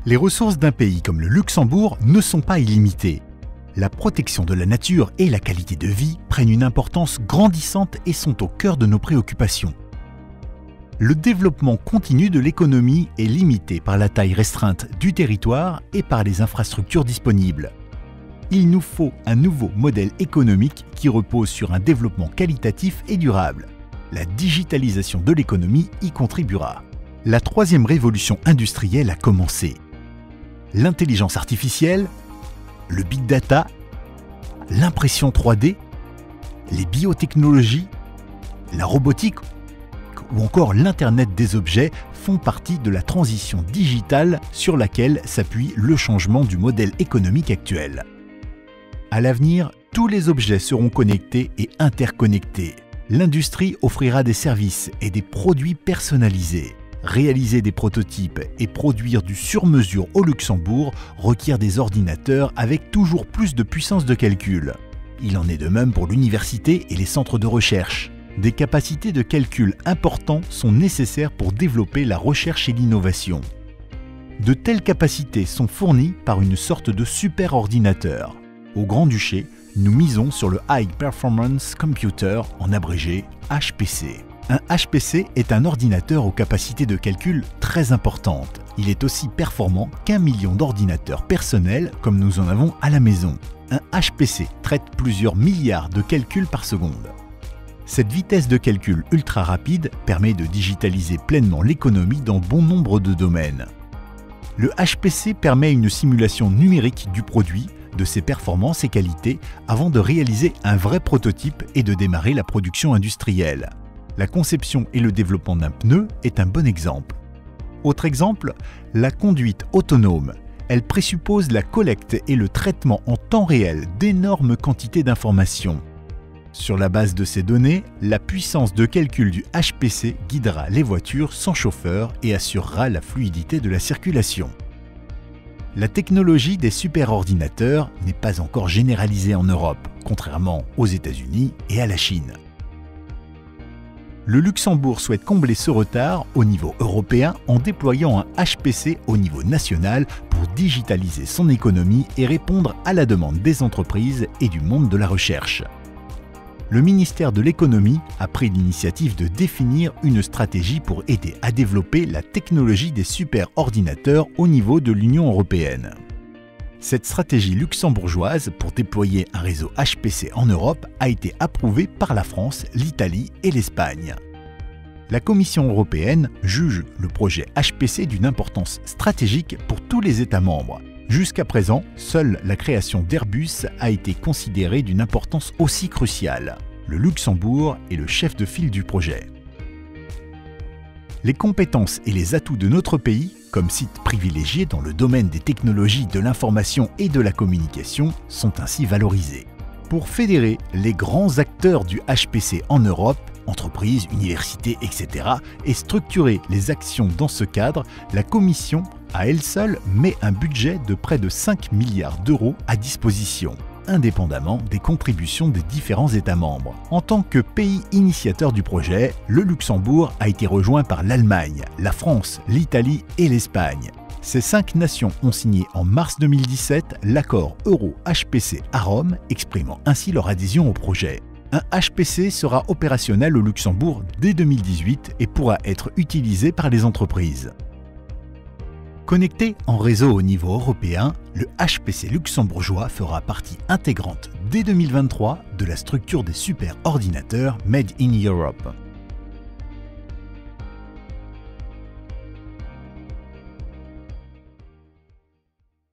Les ressources d'un pays comme le Luxembourg ne sont pas illimitées. La protection de la nature et la qualité de vie prennent une importance grandissante et sont au cœur de nos préoccupations. Le développement continu de l'économie est limité par la taille restreinte du territoire et par les infrastructures disponibles. Il nous faut un nouveau modèle économique qui repose sur un développement qualitatif et durable. La digitalisation de l'économie y contribuera. La troisième révolution industrielle a commencé. L'intelligence artificielle, le big data, l'impression 3D, les biotechnologies, la robotique ou encore l'Internet des objets font partie de la transition digitale sur laquelle s'appuie le changement du modèle économique actuel. À l'avenir, tous les objets seront connectés et interconnectés. L'industrie offrira des services et des produits personnalisés. Réaliser des prototypes et produire du sur-mesure au Luxembourg requiert des ordinateurs avec toujours plus de puissance de calcul. Il en est de même pour l'université et les centres de recherche. Des capacités de calcul importantes sont nécessaires pour développer la recherche et l'innovation. De telles capacités sont fournies par une sorte de super-ordinateur. Au Grand-Duché, nous misons sur le High Performance Computer, en abrégé HPC. Un HPC est un ordinateur aux capacités de calcul très importantes. Il est aussi performant qu'1 million d'ordinateurs personnels comme nous en avons à la maison. Un HPC traite plusieurs milliards de calculs par seconde. Cette vitesse de calcul ultra rapide permet de digitaliser pleinement l'économie dans bon nombre de domaines. Le HPC permet une simulation numérique du produit, de ses performances et qualités avant de réaliser un vrai prototype et de démarrer la production industrielle. La conception et le développement d'un pneu est un bon exemple. Autre exemple, la conduite autonome. Elle présuppose la collecte et le traitement en temps réel d'énormes quantités d'informations. Sur la base de ces données, la puissance de calcul du HPC guidera les voitures sans chauffeur et assurera la fluidité de la circulation. La technologie des superordinateurs n'est pas encore généralisée en Europe, contrairement aux États-Unis et à la Chine. Le Luxembourg souhaite combler ce retard au niveau européen en déployant un HPC au niveau national pour digitaliser son économie et répondre à la demande des entreprises et du monde de la recherche. Le ministère de l'économie a pris l'initiative de définir une stratégie pour aider à développer la technologie des superordinateurs au niveau de l'Union européenne. Cette stratégie luxembourgeoise pour déployer un réseau HPC en Europe a été approuvée par la France, l'Italie et l'Espagne. La Commission européenne juge le projet HPC d'une importance stratégique pour tous les États membres. Jusqu'à présent, seule la création d'Airbus a été considérée d'une importance aussi cruciale. Le Luxembourg est le chef de file du projet. Les compétences et les atouts de notre pays, comme site privilégié dans le domaine des technologies de l'information et de la communication, sont ainsi valorisés. Pour fédérer les grands acteurs du HPC en Europe, entreprises, universités, etc., et structurer les actions dans ce cadre, la Commission, à elle seule, met un budget de près de 5 milliards d'euros à disposition, indépendamment des contributions des différents États membres. En tant que pays initiateur du projet, le Luxembourg a été rejoint par l'Allemagne, la France, l'Italie et l'Espagne. Ces 5 nations ont signé en mars 2017 l'accord Euro-HPC à Rome, exprimant ainsi leur adhésion au projet. Un HPC sera opérationnel au Luxembourg dès 2018 et pourra être utilisé par les entreprises. Connecté en réseau au niveau européen, le HPC luxembourgeois fera partie intégrante dès 2023 de la structure des superordinateurs Made in Europe.